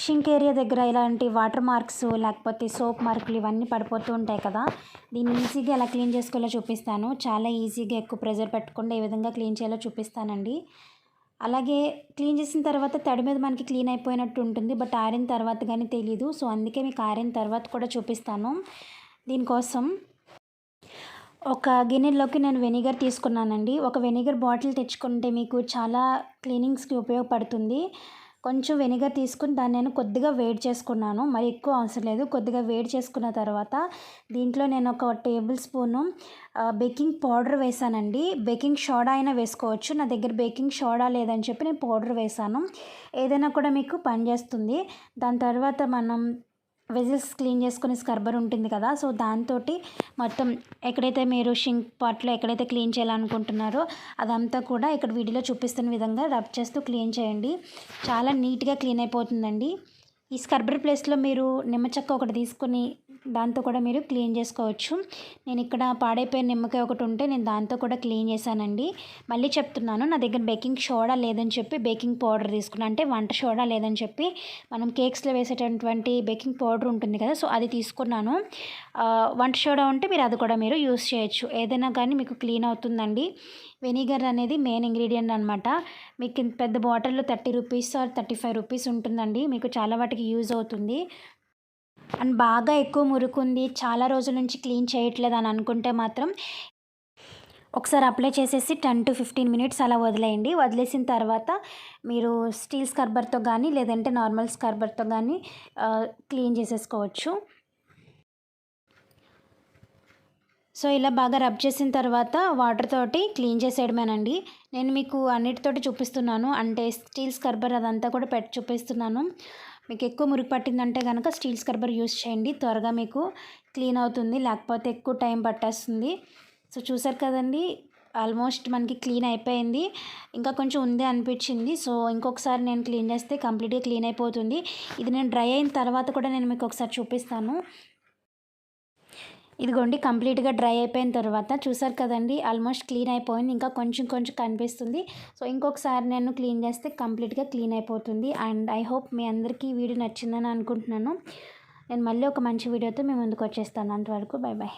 Shrink area దగ్గర ఇలాంటి water marks లేకపోతే సోప్ మార్కులు ఇవన్నీ పడిపోతూ ఉంటాయి కదా. దీన్ని ఈజీగా ఎలా క్లీన్ చేసుకోవాలో చూపిస్తాను. చాలా ఈజీగా ఎక్కువ ప్రెజర్ పెట్టకుండా ఏ విధంగా క్లీన్ చేయాలో చూపిస్తానండి. అలాగే క్లీన్ చేసిన తర్వాత తడి మీద మనకి క్లీన్ అయిపోయినట్టు ఉంటుంది, బట్ ఆరిన తర్వాత కానీ తెలీదు. సో అందుకే మీకు ఆరిన తర్వాత కూడా చూపిస్తాను. దీనికోసం ఒక గిన్నెలోకి నేను వెనిగర్ తీసుకున్నానండి. ఒక వెనిగర్ బాటిల్ తెచ్చుకుంటే మీకు చాలా క్లీనింగ్స్కి ఉపయోగపడుతుంది. కొంచెం వెనిగర్ తీసుకుని దాన్ని నేను కొద్దిగా వేడి చేసుకున్నాను. మరి ఎక్కువ అవసరం లేదు. కొద్దిగా వేడి చేసుకున్న తర్వాత దీంట్లో నేను ఒక టేబుల్ స్పూను బేకింగ్ పౌడర్ వేసానండి. బేకింగ్ సోడా అయినా వేసుకోవచ్చు. నా దగ్గర బేకింగ్ సోడా లేదని చెప్పి నేను పౌడర్ వేసాను. ఏదైనా కూడా మీకు పనిచేస్తుంది. దాని తర్వాత మనం వెజిల్స్ క్లీన్ చేసుకునే స్క్రబ్బర్ ఉంటుంది కదా, సో దాంతో మొత్తం ఎక్కడైతే మీరు షింక్ పాట్లో ఎక్కడైతే క్లీన్ చేయాలనుకుంటున్నారో అదంతా కూడా ఇక్కడ వీడియోలో చూపిస్తున్న విధంగా రబ్ చేస్తూ క్లీన్ చేయండి. చాలా నీట్గా క్లీన్ అయిపోతుందండి. ఈ స్క్రబ్బర్ ప్లేస్లో మీరు నిమ్మచెక్క ఒకటి తీసుకొని దాంతో కూడా మీరు క్లీన్ చేసుకోవచ్చు. నేను ఇక్కడ పాడైపోయిన నిమ్మకాయ ఒకటి ఉంటే నేను దాంతో కూడా క్లీన్ చేశానండి. మళ్ళీ చెప్తున్నాను, నా దగ్గర బేకింగ్ సోడా లేదని చెప్పి బేకింగ్ పౌడర్ తీసుకున్నాను. అంటే వంట సోడా లేదని చెప్పి మనం కేక్స్లో వేసేటటువంటి బేకింగ్ పౌడర్ ఉంటుంది కదా, సో అది తీసుకున్నాను. వంట సోడా ఉంటే మీరు అది కూడా మీరు యూస్ చేయొచ్చు. ఏదైనా కానీ మీకు క్లీన్ అవుతుందండి. వెనిగర్ అనేది మెయిన్ ఇంగ్రీడియంట్ అనమాట. మీకు పెద్ద బాటిల్లో 30 రూపీస్ ఆర్ 35 రూపీస్ ఉంటుందండి. మీకు చాలా వాటికి యూజ్ అవుతుంది. అండ్ బాగా ఎక్కువ మురుకుంది, చాలా రోజుల నుంచి క్లీన్ చేయట్లేదు అని అనుకుంటే మాత్రం ఒకసారి అప్లై చేసేసి 10 to 15 మినిట్స్ అలా వదిలేయండి. వదిలేసిన తర్వాత మీరు స్టీల్ స్క్రబ్బర్తో కానీ లేదంటే నార్మల్ స్క్రబ్బర్తో కానీ క్లీన్ చేసేసుకోవచ్చు. సో ఇలా బాగా రబ్ చేసిన తర్వాత వాటర్ తోటి క్లీన్ చేసేయడమేనండి. నేను మీకు అన్నిటితోటి చూపిస్తున్నాను. అంటే స్టీల్ స్క్రబ్బర్ అదంతా కూడా పెట్టి చూపిస్తున్నాను. మీకు ఎక్కువ మురికి పట్టిందంటే కనుక స్టీల్ స్క్రబ్బర్ యూస్ చేయండి. త్వరగా మీకు క్లీన్ అవుతుంది, లేకపోతే ఎక్కువ టైం పట్టేస్తుంది. సో చూసారు కదండి, ఆల్మోస్ట్ మనకి క్లీన్ అయిపోయింది. ఇంకా కొంచెం ఉంది అనిపించింది. సో ఇంకొకసారి నేను క్లీన్ చేస్తే కంప్లీట్గా క్లీన్ అయిపోతుంది. ఇది నేను డ్రై అయిన తర్వాత కూడా నేను మీకు ఒకసారి చూపిస్తాను. ఇదిగోండి, కంప్లీట్గా డ్రై అయిపోయిన తర్వాత చూసారు కదండి, ఆల్మోస్ట్ క్లీన్ అయిపోయింది. ఇంకా కొంచెం కొంచెం కనిపిస్తుంది. సో ఇంకొకసారి నేను క్లీన్ చేస్తే కంప్లీట్గా క్లీన్ అయిపోతుంది. అండ్ ఐ హోప్ మీ అందరికీ ఈ వీడియో నచ్చిందని అనుకుంటున్నాను. నేను మళ్ళీ ఒక మంచి వీడియోతో మీ ముందుకు వచ్చేస్తాను. అంతవరకు బై బాయ్.